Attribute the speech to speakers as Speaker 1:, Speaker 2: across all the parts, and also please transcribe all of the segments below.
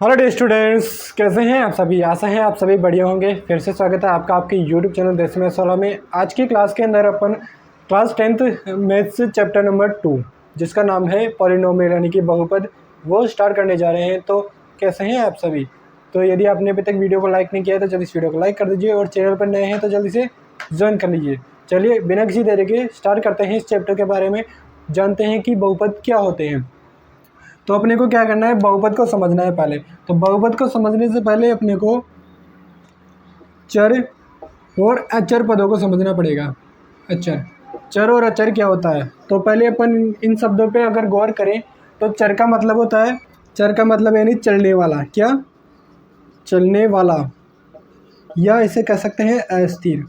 Speaker 1: Hello day students, कैसे हैं आप सभी। आशा है आप सभी बढ़िया होंगे। फिर से स्वागत है आपका आपके यूट्यूब चैनल देसी सोलह में। आज की क्लास के अंदर अपन class 10th maths chapter number 2 जिसका नाम है पॉलिनोमियल यानी कि बहुपद, वो स्टार्ट करने जा रहे हैं। तो कैसे हैं आप सभी। तो यदि आपने अभी तक वीडियो को लाइक नहीं किया है तो जल्दी इस वीडियो को लाइक कर दीजिए, और चैनल पर नए हैं तो जल्दी से ज्वाइन कर लीजिए। चलिए बिना किसी देरी के स्टार्ट करते हैं इस चैप्टर के बारे में, जानते हैं कि बहुपद क्या होते हैं। तो अपने को क्या करना है, बहुपद को समझना है पहले। तो बहुपद को समझने से पहले अपने को चर और अचर पदों को समझना पड़ेगा। अचर, चर और अचर क्या होता है। तो पहले अपन इन शब्दों पे अगर गौर करें तो चर का मतलब होता है, चर का मतलब यानी चलने वाला। क्या? चलने वाला, या इसे कह सकते हैं अस्थिर।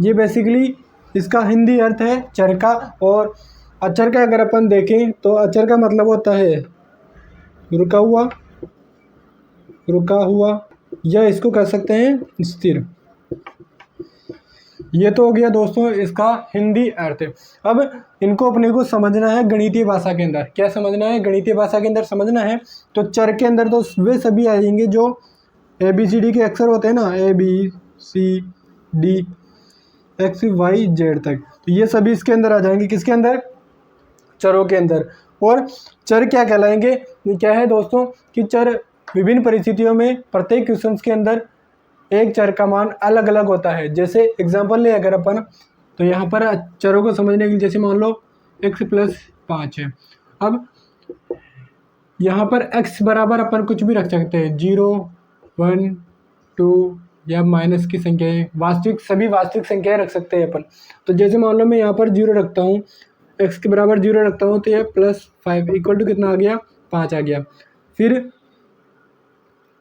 Speaker 1: ये बेसिकली इसका हिंदी अर्थ है चर का। और अचर का अगर अपन देखें तो अचर का मतलब होता है रुका हुआ, रुका हुआ, या इसको कह सकते हैं स्थिर। ये तो हो गया दोस्तों इसका हिंदी अर्थ। अब इनको अपने को समझना है गणितीय भाषा के अंदर। क्या समझना है? गणितीय भाषा के अंदर समझना है। तो चर के अंदर तो वे सभी आएंगे जो ABCD के अक्षर होते हैं ना, ABCD XYZ तक। तो ये सभी इसके अंदर आ जाएंगे। किसके अंदर? चरों के अंदर। और चर क्या कहलाएंगे? क्या है दोस्तों कि चर विभिन्न परिस्थितियों में प्रत्येक क्वेश्चंस के अंदर एक चर का मान अलग अलग होता है। जैसे एग्जांपल ले अगर अपन, तो यहाँ पर चरों को समझने के लिए जैसे मान लो x+5 है। अब यहाँ पर x बराबर अपन कुछ भी रख सकते हैं, 0, 1, 2 या माइनस की संख्याएं, वास्तविक सभी वास्तविक संख्याएं रख सकते हैं अपन। तो जैसे मान लो मैं यहाँ पर 0 रखता हूँ, x के बराबर 0 रखता हूँ, तो ये +5 इक्वल टू कितना आ गया? 5 आ गया। फिर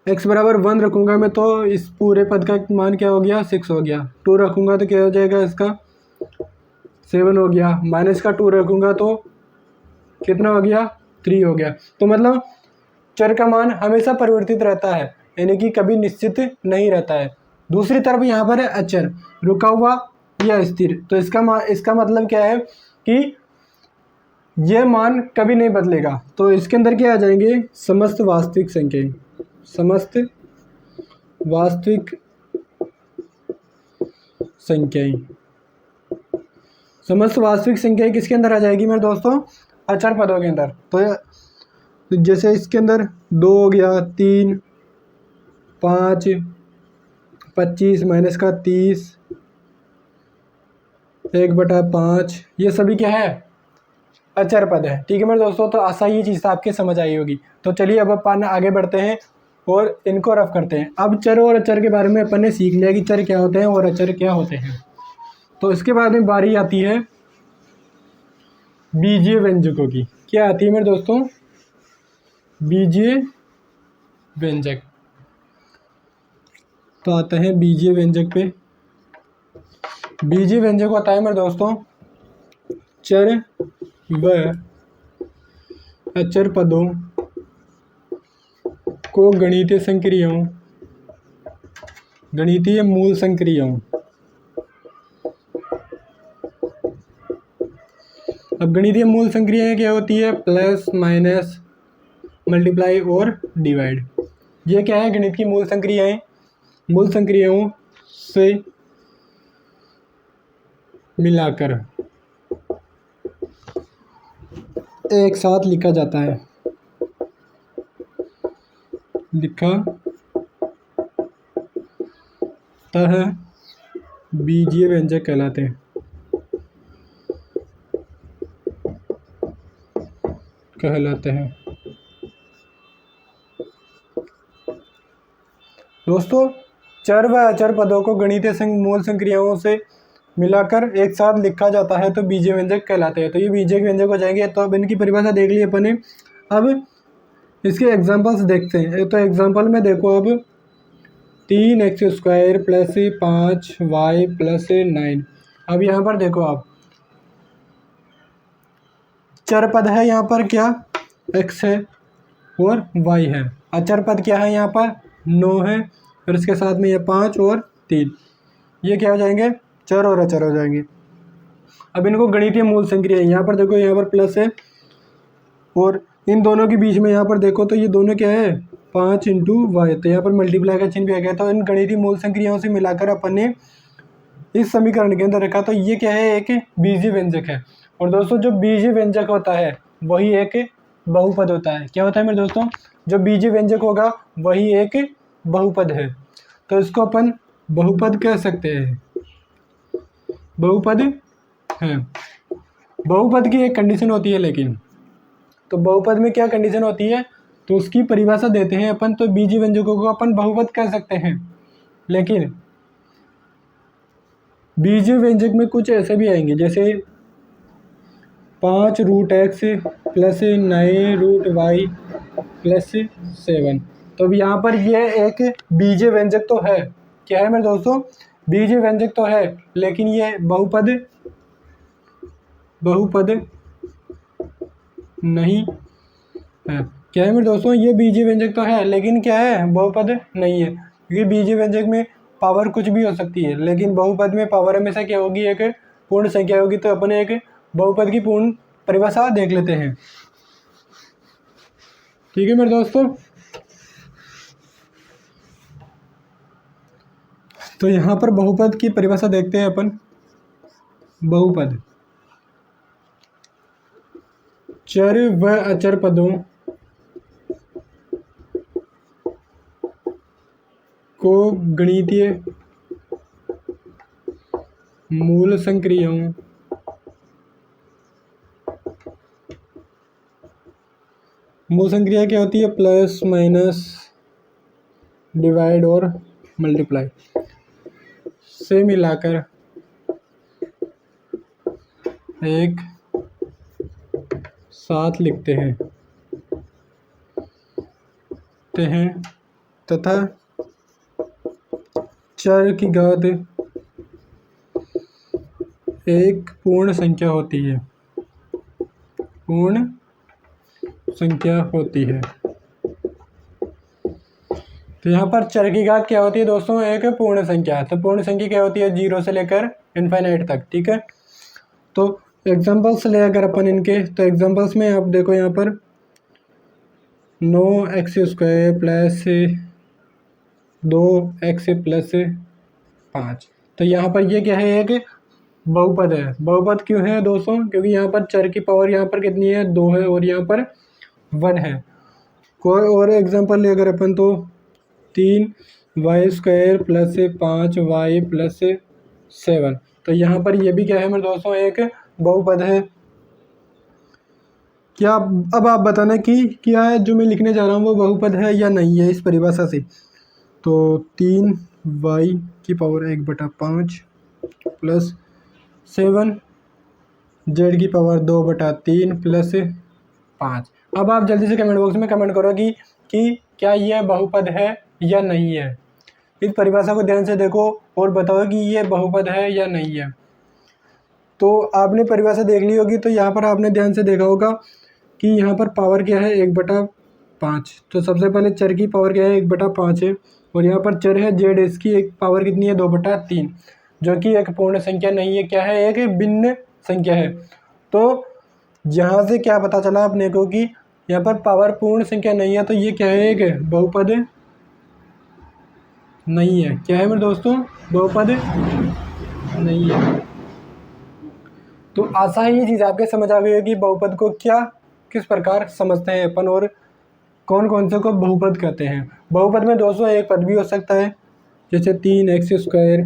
Speaker 1: x बराबर 1 रखूँगा मैं, तो इस पूरे पद का मान क्या हो गया? 6 हो गया। 2 रखूँगा तो क्या हो जाएगा? इसका 7 हो गया। माइनस का 2 रखूँगा तो कितना हो गया? 3 हो गया। तो मतलब चर का मान हमेशा परिवर्तित रहता है, यानी कि कभी निश्चित नहीं रहता है। दूसरी तरफ यहाँ पर है अचर, रुका हुआ या स्थिर। तो इसका मतलब क्या है कि यह मान कभी नहीं बदलेगा। तो इसके अंदर क्या आ जाएंगे? समस्त वास्तविक संख्याएं, समस्त वास्तविक संख्याएं। समस्त वास्तविक संख्याएं किसके अंदर आ जाएगी मेरे दोस्तों? अचर पदों के अंदर। तो जैसे इसके अंदर 2 हो गया, 3, 5, 25 माइनस का 30, 1/5, ये सभी क्या है? अचर पद है। ठीक है मेरे दोस्तों, तो आशा ये चीज़ आपके समझ आई होगी। तो चलिए अब अपन आगे बढ़ते हैं और इनको रफ करते हैं। अब चर और अचर के बारे में अपन ने सीख लिया कि चर क्या होते हैं और अचर क्या होते हैं। तो इसके बाद में बारी आती है बीजीय व्यंजकों की। क्या आती है मेरे दोस्तों? बीजीय व्यंजक। तो आते हैं बीजीय व्यंजक पे। बीजीय व्यंजक होता है मेरे दोस्तों चर व अचर पदों को गणितीय मूल संक्रियाओं। अब गणितीय मूल संक्रियाएं क्या होती है? प्लस, माइनस, मल्टीप्लाई और डिवाइड। ये क्या है? गणित की मूल संक्रियाएं। मूल संक्रियाओं से मिलाकर एक साथ लिखा जाता है, बीजीय व्यंजक कहलाते हैं। दोस्तों चर व अचर पदों को गणितीय मूल संक्रियाओं से मिलाकर एक साथ लिखा जाता है तो बीजीय व्यंजक कहलाते हैं। तो ये बीजीय व्यंजक हो जाएंगे। तो अब इनकी परिभाषा देख ली अपन ने। अब इसके एग्जांपल्स देखते हैं। तो एग्जांपल में देखो, अब 3x² + 5y + 9। अब यहाँ पर देखो, आप चर पद है यहाँ पर क्या? x है और y है। अचर पद क्या है यहाँ पर? 9 है, फिर इसके साथ में ये 5 और 3। ये क्या हो जाएंगे? चर और अचर हो जाएंगे। अब इनको गणितीय मूल संक्रिया, यहाँ पर देखो, यहाँ पर प्लस है और इन दोनों के बीच में यहाँ पर देखो तो ये दोनों क्या है 5 इंटू वाई, तो यहाँ पर मल्टीप्लाई का चिन्ह भी आ गया। तो इन गणितीय मूल संक्रियाओं से मिलाकर अपन ने इस समीकरण के अंदर रखा, तो ये क्या है एक बीजीय व्यंजक है। और दोस्तों जो बीजीय व्यंजक होता है वही एक बहुपद होता है। क्या होता है मेरे दोस्तों, जो बीजीय व्यंजक होगा वही एक बहुपद है। तो इसको अपन बहुपद कह सकते हैं, बहुपद है। बहुपद की एक कंडीशन होती है लेकिन, तो बहुपद में क्या कंडीशन होती है, तो उसकी परिभाषा देते हैं अपन। तो बीजीय व्यंजकों को अपन बहुपद कह सकते हैं, लेकिन बीजीय व्यंजक में कुछ ऐसे भी आएंगे जैसे 5√x प्लस 9√y प्लस 7। तो अब यहाँ पर ये एक बीजीय व्यंजक तो है, क्या है मेरे दोस्तों, बीजीय व्यंजक तो है, लेकिन ये बहुपद नहीं है। क्या है मेरे दोस्तों, ये बीजीय व्यंजक तो है लेकिन क्या है, बहुपद नहीं है। क्योंकि बीजीय व्यंजक में पावर कुछ भी हो सकती है, लेकिन बहुपद में पावर हमेशा क्या होगी, एक पूर्ण संख्या होगी। तो अपन एक बहुपद की पूर्ण परिभाषा देख लेते हैं। ठीक है मेरे दोस्तों, तो यहाँ पर बहुपद की परिभाषा देखते हैं अपन। बहुपद चर व अचर पदों को गणितीय मूल संक्रियाओं मूल संक्रिया क्या होती है, प्लस माइनस डिवाइड और मल्टीप्लाई से मिलाकर एक साथ लिखते हैं तथा चर की घात एक पूर्ण संख्या होती है, पूर्ण संख्या होती है। तो यहाँ पर चर की घात क्या होती है दोस्तों, एक पूर्ण संख्या। तो पूर्ण संख्या क्या होती है, 0 से लेकर इनफाइनाइट तक। ठीक है, तो एग्जांपल्स ले अगर अपन इनके, तो एग्जांपल्स में आप देखो यहाँ पर 9x² प्लस 2x प्लस 5। तो यहाँ पर ये क्या है, एक बहुपद है। बहुपद क्यों है दोस्तों, क्योंकि यहाँ पर चर की पावर यहाँ पर कितनी है, 2 है, और यहाँ पर 1 है। कोई और एग्जांपल ले अगर अपन, तो 3y² प्लस 5y प्लस 7। तो यहाँ पर ये भी क्या है मेरे दोस्तों, एक बहुपद है। क्या अब आप बताना कि क्या है जो मैं लिखने जा रहा हूँ वो बहुपद है या नहीं है इस परिभाषा से। तो 3y की पावर 1/5 प्लस 7z की पावर 2/3 प्लस 5। अब आप जल्दी से कमेंट बॉक्स में कमेंट करो कि क्या यह बहुपद है या नहीं है। इस परिभाषा को ध्यान से देखो और बताओ कि ये बहुपद है या नहीं है। तो आपने परिभाषा देख ली होगी, तो यहाँ पर आपने ध्यान से देखा होगा कि यहाँ पर पावर क्या है, 1/5। तो सबसे पहले चर की पावर क्या है, 1/5 है, और यहाँ पर चर है जेड, इसकी एक पावर कितनी है, 2/3, जो कि एक पूर्ण संख्या नहीं है, क्या है, एक भिन्न संख्या है। तो यहाँ से क्या पता चला अपने को कि यहाँ पर पावर पूर्ण संख्या नहीं है, तो ये क्या है, एक बहुपद नहीं है। क्या है मेरे दोस्तों, बहुपद नहीं है। तो आशा है ये चीज़ आपके समझ आ गई है कि बहुपद को किस प्रकार समझते हैं अपन, और कौन कौन से को बहुपद कहते हैं। बहुपद में दोस्तों एक पद भी हो सकता है, जैसे 3x²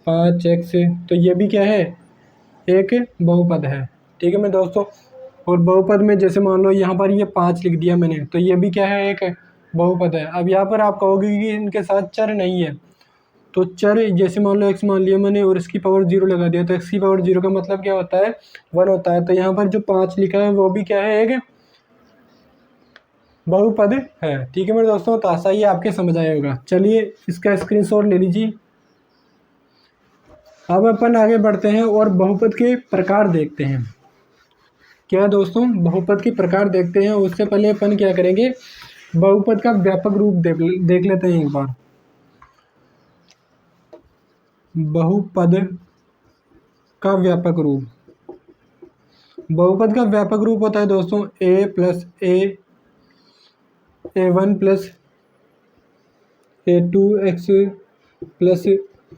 Speaker 1: 5x, तो ये भी क्या है, एक बहुपद है। ठीक है मेरे दोस्तों, और बहुपद में जैसे मान लो यहाँ पर ये 5 लिख दिया मैंने, तो ये भी क्या है, एक बहुपद है। अब यहाँ पर आप कहोगे कि इनके साथ चर नहीं है, तो चर जैसे मान लो x मान लिया मैंने और इसकी पावर 0 लगा दिया, तो x की पावर 0 का मतलब क्या होता है, 1 होता है। तो यहाँ पर जो 5 लिखा है वो भी क्या है, एक बहुपद है। ठीक है मेरे दोस्तों, तो आशा ही आपके समझ आया होगा। चलिए इसका स्क्रीनशॉट ले लीजिए। अब अपन आगे बढ़ते हैं और बहुपद के प्रकार देखते हैं। क्या दोस्तों, बहुपद के प्रकार देखते हैं। उससे पहले अपन क्या करेंगे, बहुपद का व्यापक रूप देख लेते हैं एक बार। बहुपद का व्यापक रूप, बहुपद का व्यापक रूप होता है दोस्तों a plus a1 plus a2x plus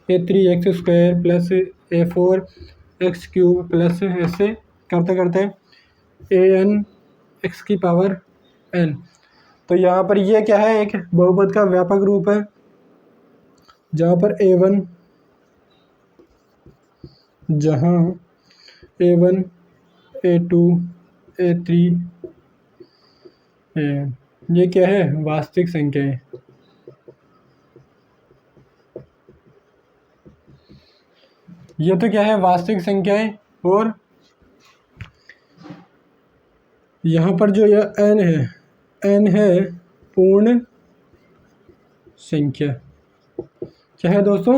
Speaker 1: a3x² plus a4x³ plus ऐसे करते करते an x की पावर n। तो यहाँ पर ये क्या है, एक बहुपद का व्यापक रूप है जहाँ पर a1 a2 a3 ये क्या है, वास्तविक संख्याएं। ये तो क्या है, वास्तविक संख्याएं। और यहाँ पर जो यह n है पूर्ण संख्या। क्या है दोस्तों,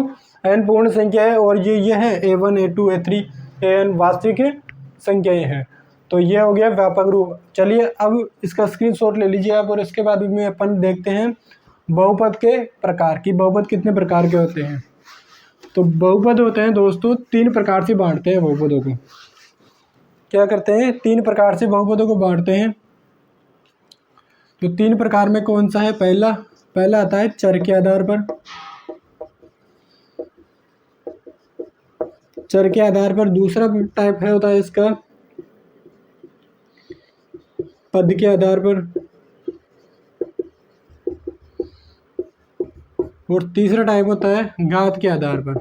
Speaker 1: n पूर्ण संख्या है और ये है a1 a2 a3 an वास्तविक संख्याएं हैं। तो ये हो गया व्यापक रूप। चलिए अब इसका स्क्रीनशॉट ले लीजिए आप, और इसके बाद में अपन देखते हैं बहुपद के प्रकार की। बहुपद कितने प्रकार के होते हैं? तो बहुपद होते हैं दोस्तों, 3 प्रकार से बांटते हैं बहुपदों को। क्या करते हैं, 3 प्रकार से बहुपदों को बांटते हैं। तो 3 प्रकार में कौन सा है? पहला आता है चर के आधार पर। चर के आधार पर। दूसरा टाइप है होता है इसका पद के आधार पर। और तीसरा टाइप होता है घात के आधार पर।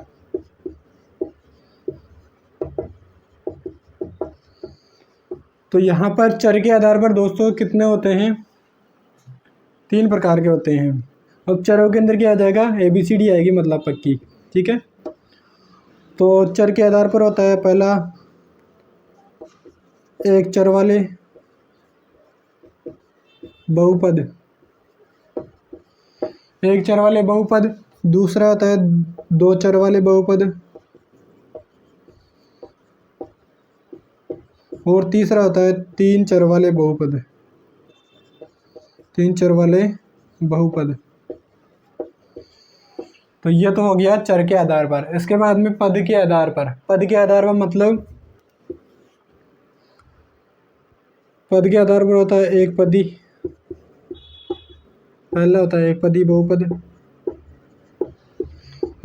Speaker 1: तो यहाँ पर चर के आधार पर दोस्तों कितने होते हैं? 3 प्रकार के होते हैं। अब चरों के अंदर क्या आ जाएगा? ABCD आएगी, मतलब पक्की। ठीक है, तो चर के आधार पर होता है पहला एक चर वाले बहुपद, एक चर वाले बहुपद। दूसरा होता है 2 चर वाले बहुपद। और तीसरा होता है 3 चर वाले बहुपद। 3 चर वाले बहुपद। तो ये तो हो गया चर के आधार पर। इसके बाद में पद के आधार पर। पद के आधार पर मतलब पद के आधार पर होता है एक पदी। पहला होता है एक पदी बहुपद।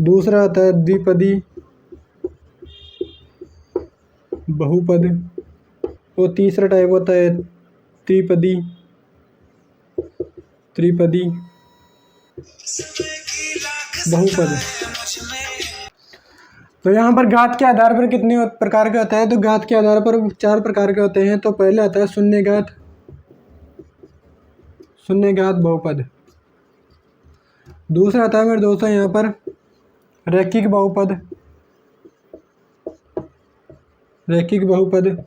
Speaker 1: दूसरा होता है द्विपदी बहुपद। और तीसरा टाइप होता है त्रिपदी बहुपद। तो यहाँ पर घात के आधार पर कितने प्रकार के होते हैं? तो घात के आधार पर 4 प्रकार के होते हैं। तो पहले आता है शून्य घात बहुपद। दूसरा आता है मेरे दोस्तों यहाँ पर रैखिक बहुपद।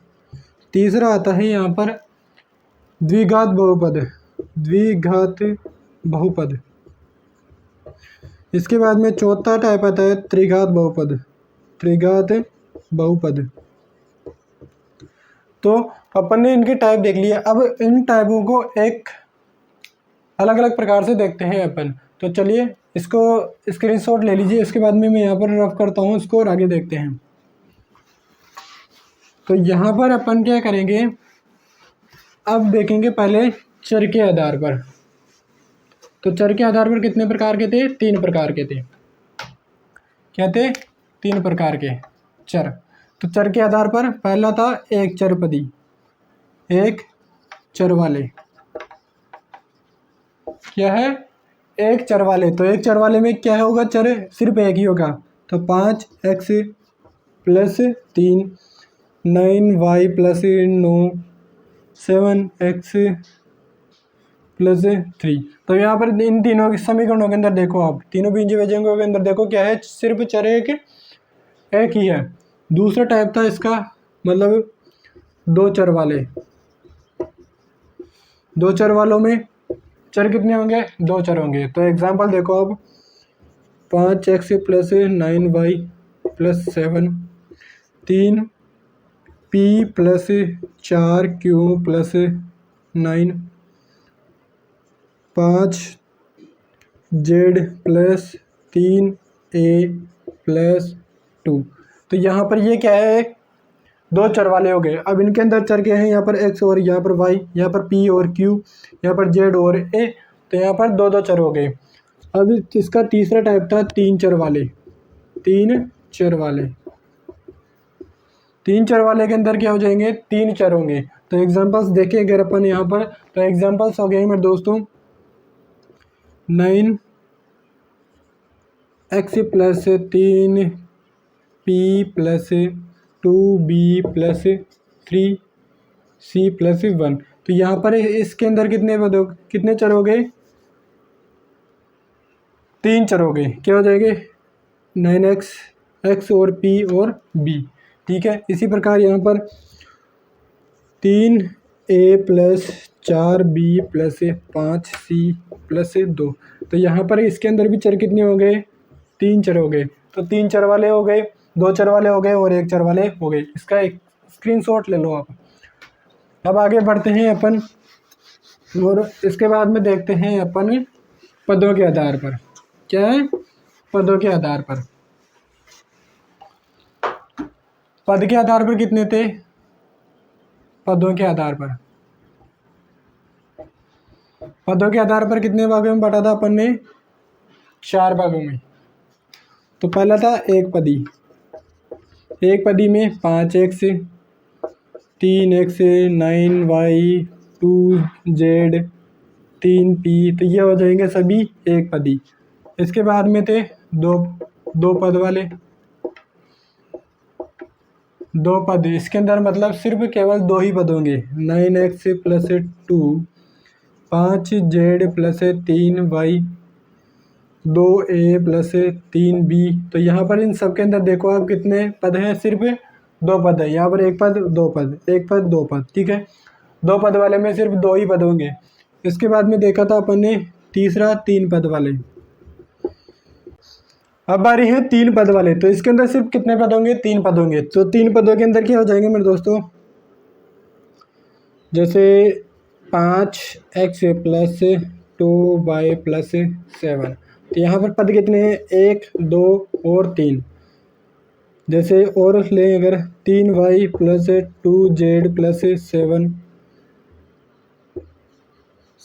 Speaker 1: तीसरा आता है यहाँ पर द्विघात बहुपद। इसके बाद में चौथा टाइप आता है त्रिघात बहुपद। तो अपन ने इनके टाइप देख लिए। अब इन टाइपों को एक अलग अलग प्रकार से देखते हैं अपन। तो चलिए इसको स्क्रीनशॉट ले लीजिए। इसके बाद में मैं यहाँ पर रफ करता हूँ इसको और आगे देखते हैं। तो यहाँ पर अपन क्या करेंगे, अब देखेंगे पहले चर के आधार पर। तो चर के आधार पर कितने प्रकार के थे? 3 प्रकार के थे। क्या थे? 3 प्रकार के चर। तो चर के आधार पर पहला था एक चरपदी, एक चर वाले। क्या है? एक चर वाले। तो एक चर वाले में क्या होगा? चर सिर्फ एक ही होगा। तो 5x plus 3 9y plus 9 7x plus 3। तो यहाँ पर इन तीनों के समीकरणों के अंदर देखो, आप तीनों बीज वजंगों के अंदर देखो क्या है, सिर्फ चर एक ही है। दूसरा टाइप था इसका मतलब 2 चर वाले। 2 चर वालों में चर कितने होंगे? 2 चर होंगे। तो एग्जांपल देखो अब 5x plus 9y plus 7 3p plus 4q plus 9 5z plus 3a plus 2। तो यहाँ पर ये क्या है? दो चर वाले हो गए। अब इनके अंदर चर के हैं यहाँ पर x और यहाँ पर y, यहाँ पर p और q, यहाँ पर z और a, तो यहाँ पर दो दो चर हो गए। अब इसका तीसरा टाइप था तीन चर वाले। तीन चर वाले, तीन चर वाले के अंदर क्या हो जाएंगे, तीन चर होंगे। तो एग्जांपल्स देखें अगर अपन यहाँ पर, तो एग्जांपल्स हो गए मेरे दोस्तों 9x plus 3p plus 2b plus 3c plus 1। तो यहाँ पर इसके अंदर कितने चर हो गए, तीन चर हो गए। क्या हो जाएंगे 9x, x और p और b, ठीक है। इसी प्रकार यहाँ पर 3a plus 4b plus 5c plus 2। तो यहाँ पर इसके अंदर भी चर कितने हो गए, तीन चर हो गए। तो तीन चर वाले हो गए, दो चर वाले हो गए और एक चर वाले हो गए। इसका एक स्क्रीनशॉट ले लो आप। अब आगे बढ़ते हैं अपन, और इसके बाद में देखते हैं अपन पदों के आधार पर। क्या है, पदों के आधार पर। पद के आधार पर कितने थे, पदों के आधार पर, पदों के आधार पर कितने भागों में बांटा था अपन ने, चार भागों में। तो पहला था एक पदी, एक पदी में 5x, 3x, 9y, 2z, 3p, तो ये हो जाएंगे सभी एक पदी। इसके बाद में थे दो पद वाले, दो पद। इसके अंदर मतलब सिर्फ केवल दो ही पद होंगे, 9x plus 2, 5z plus 3y, 2a plus 3b। तो यहाँ पर इन सब के अंदर देखो आप कितने पद हैं, सिर्फ दो पद है। यहाँ पर एक पद दो पद, एक पद दो पद, ठीक है। दो पद वाले में सिर्फ दो ही पद होंगे। इसके बाद में देखा था अपन ने तीसरा तीन पद वाले। अब आ रही है तीन पद वाले। तो इसके अंदर सिर्फ कितने पद होंगे, तीन पद होंगे। तो तीन पदों के अंदर क्या हो जाएंगे मेरे दोस्तों, जैसे 5x प्लस 2y प्लस 7। तो यहाँ पर पद कितने हैं, एक, दो और तीन। जैसे और लें अगर 3y plus 2z plus 7,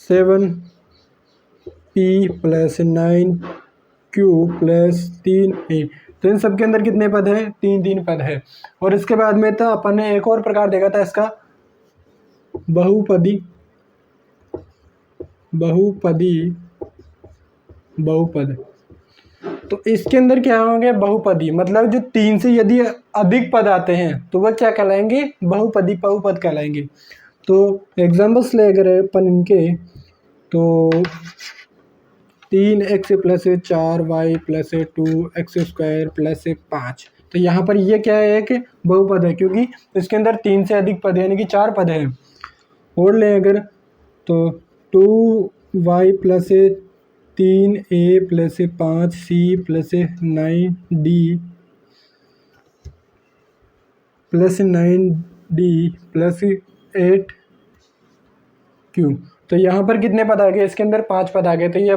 Speaker 1: 7p plus 9q plus 3a। तो इन सब के अंदर कितने पद हैं, तीन तीन पद है। और इसके बाद में था अपन ने एक और प्रकार देखा था इसका, बहुपदी, बहुपद। तो इसके अंदर क्या होंगे, बहुपदी, मतलब जो तीन से यदि अधिक पद आते हैं तो वह क्या कहलाएंगे, बहुपदी, बहुपद कहलाएंगे। तो एग्जाम्पल्स ले अगर अपन इनके, तो 3x plus 4y plus 2x square plus 5। तो यहाँ पर ये क्या है, एक बहुपद है, क्योंकि इसके अंदर तीन से अधिक पद यानी कि चार पद हैं। और लें अगर, तो 2y plus 3a plus 5c plus 9d plus 9d plus 8q। तो यहाँ पर कितने पद आ गए, इसके अंदर पांच पद आ गए। तो यह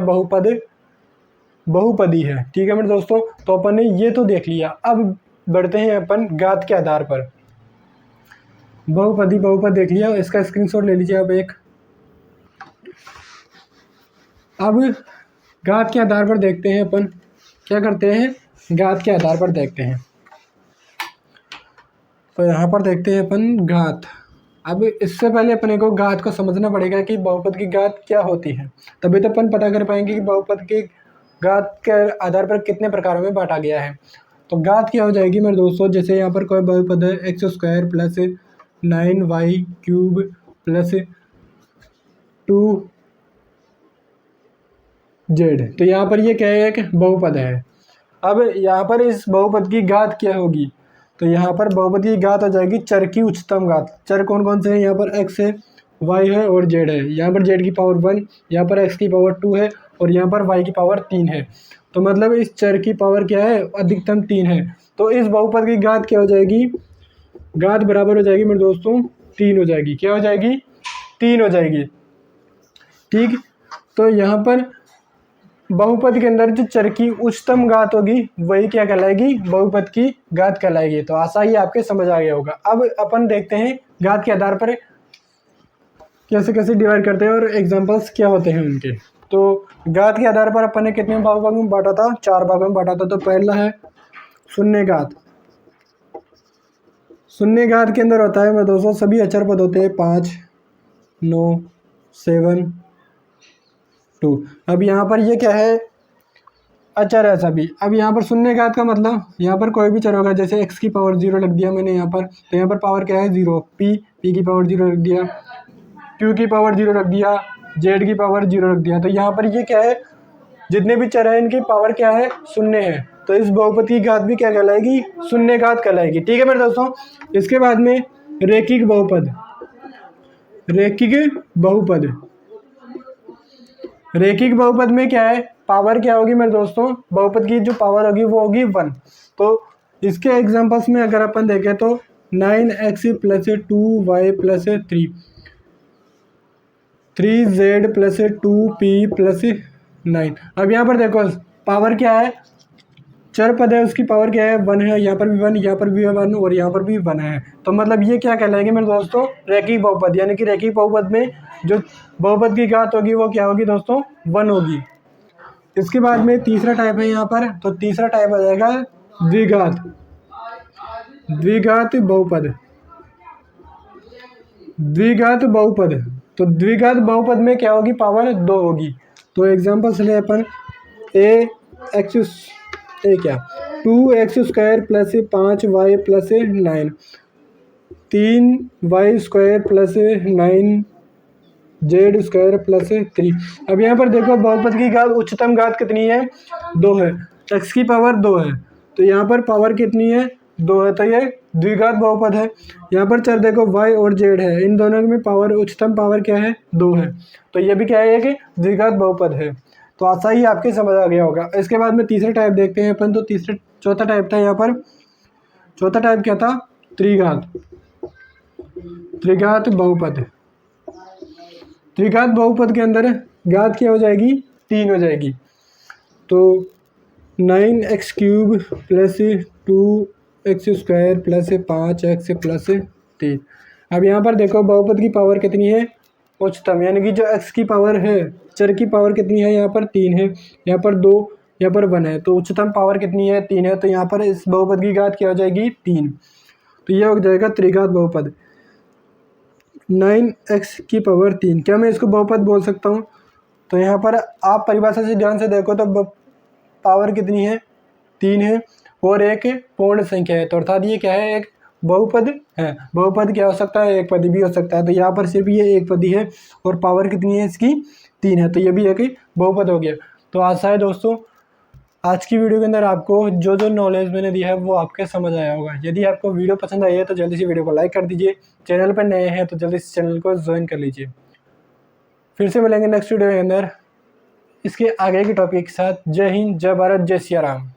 Speaker 1: बहुपदी है, ठीक है मेरे दोस्तों। तो अपन ने ये तो देख लिया। अब बढ़ते हैं अपन घात के आधार पर। बहुपदी बहुपद देख लिया, इसका स्क्रीनशॉट ले लीजिए आप एक। अब घात के आधार पर देखते हैं अपन क्या करते हैं, घात के आधार पर देखते हैं। तो यहाँ पर देखते हैं अपन घात। अब इससे पहले अपने को घात को समझना पड़ेगा कि बहुपद की घात क्या होती है, तभी तो अपन पता कर पाएंगे कि बहुपद की घात के आधार पर कितने प्रकारों में बांटा गया है। तो घात क्या हो जाएगी मेरे दोस्तों, जैसे यहाँ पर कोई बहुपद है x square plus 9y cube plus 2z। तो यहाँ पर ये क्या है, एक बहुपद है। अब यहाँ पर इस बहुपद की घात क्या होगी, तो यहाँ पर बहुपद की घात हो जाएगी चर की उच्चतम घात। चर कौन कौन से हैं, यहाँ पर x है, y है और z है। यहाँ पर z की पावर 1, यहाँ पर x की पावर 2 है और यहाँ पर y की पावर 3 है। तो मतलब इस चर की पावर क्या है, अधिकतम 3 है। तो इस बहुपद की घात क्या हो जाएगी, घात बराबर हो जाएगी मेरे दोस्तों 3 हो जाएगी। क्या हो जाएगी, 3 हो जाएगी, ठीक। तो यहाँ पर बहुपद के अंदर जो चर की उच्चतम घात होगी वही क्या कहलाएगी, बहुपद की घात कहलाएगी। तो आशा ही आपके समझ आ गया होगा। अब अपन देखते हैं घात के आधार पर कैसे कैसे डिवाइड करते हैं और एग्जांपल्स क्या होते हैं उनके। तो घात के आधार पर अपन ने कितने भागों में बांटा था, 4 भागों में बांटा था। तो पहला है शून्य घात। शून्य घात के अंदर होता है मेरे दोस्तों सभी अचर पद होते हैं 5, 9, 7, 2। अब यहाँ पर ये क्या है, अचर है सभी। अब यहाँ पर शून्य घात का मतलब यहाँ पर कोई भी चर होगा, जैसे x की पावर 0 रख दिया मैंने यहाँ पर, तो यहाँ पर पावर क्या है 0, p की पावर 0 रख दिया, q की पावर 0 रख दिया, z की पावर 0 रख दिया। तो यहाँ पर ये क्या है, जितने भी चर हैं इनकी पावर क्या है, शून्य है। तो इस बहुपद की घात भी क्या कहलाएगी, शून्य घात कहलाएगी। ठीक है मेरे दोस्तों। इसके बाद में रैखिक बहुपद। रैखिक बहुपद, रैखिक बहुपद में क्या है, पावर क्या होगी मेरे दोस्तों, बहुपद की जो पावर होगी वो होगी 1। तो इसके एग्जांपल्स में अगर अपन देखें तो 9x + 2y + 3, 3z + 2p + 9। अब यहाँ पर देखो पावर क्या है, चर पद है उसकी पावर क्या है, 1 है। यहाँ पर भी 1, यहाँ पर भी 1 और यहाँ पर भी 1 है। तो मतलब ये क्या कहलाएंगे मेरे दोस्तों, रैखिक बहुपद। यानी कि रैखिक बहुपद में जो बहुपद की घात होगी वो क्या होगी दोस्तों, 1 होगी। इसके बाद में तीसरा टाइप है यहाँ पर, तो तीसरा टाइप आ जाएगा द्विघात। द्विघात बहुपद। द्विघात बहुपद, तो द्विघात बहुपद में क्या होगी, पावर 2 होगी। तो एग्जांपल ले अपन क्या 2x² + 5y + 9, 3y² + 9z² + 3। अब यहाँ पर देखो बहुपद की घात उच्चतम घात कितनी है, 2 है। x की पावर 2 है, तो यहाँ पर पावर कितनी है, 2 है। तो ये द्विघात बहुपद है। यहाँ पर चर देखो y और z है, इन दोनों में पावर उच्चतम पावर क्या है, 2 है। तो ये भी क्या है कि द्विघात बहुपद है। तो आशा ही आपके समझ आ गया होगा। इसके बाद में तीसरा टाइप देखते हैं अपन। तो चौथा टाइप था यहाँ पर, चौथा टाइप क्या था, त्रिघात। त्रिघात बहुपद। त्रिघात बहुपद के अंदर घात क्या हो जाएगी, 3 हो जाएगी। तो 9x³ + 2x² + 5x + 3। अब यहाँ पर देखो बहुपद की पावर कितनी है, उच्चतम। यानी कि जो x की पावर है, चर की पावर कितनी है, यहाँ पर 3 है, यहाँ पर 2, यहाँ पर 1 है। तो उच्चतम पावर कितनी है, 3 है। तो यहाँ पर इस बहुपद की घात क्या हो जाएगी, 3। तो यह हो जाएगा त्रिघात बहुपद। 9x की पावर 3, क्या मैं इसको बहुपद बोल सकता हूँ? तो यहाँ पर आप परिभाषा से ध्यान से देखो तो पावर कितनी है, 3 है और एक पूर्ण संख्या है। तो अर्थात ये क्या है, एक बहुपद है। बहुपद क्या हो सकता है, एक पदी भी हो सकता है। तो यहाँ पर सिर्फ ये एक पदी है और पावर कितनी है इसकी, 3 है। तो ये भी एक बहुपद हो गया। तो आशा है दोस्तों आज की वीडियो के अंदर आपको जो जो नॉलेज मैंने दिया है वो आपके समझ आया होगा। यदि आपको वीडियो पसंद आई है तो जल्दी से वीडियो को लाइक कर दीजिए। चैनल पर नए हैं तो जल्दी से चैनल को ज्वाइन कर लीजिए। फिर से मिलेंगे नेक्स्ट वीडियो के अंदर इसके आगे के टॉपिक के साथ। जय हिंद, जय भारत, जय सिया राम।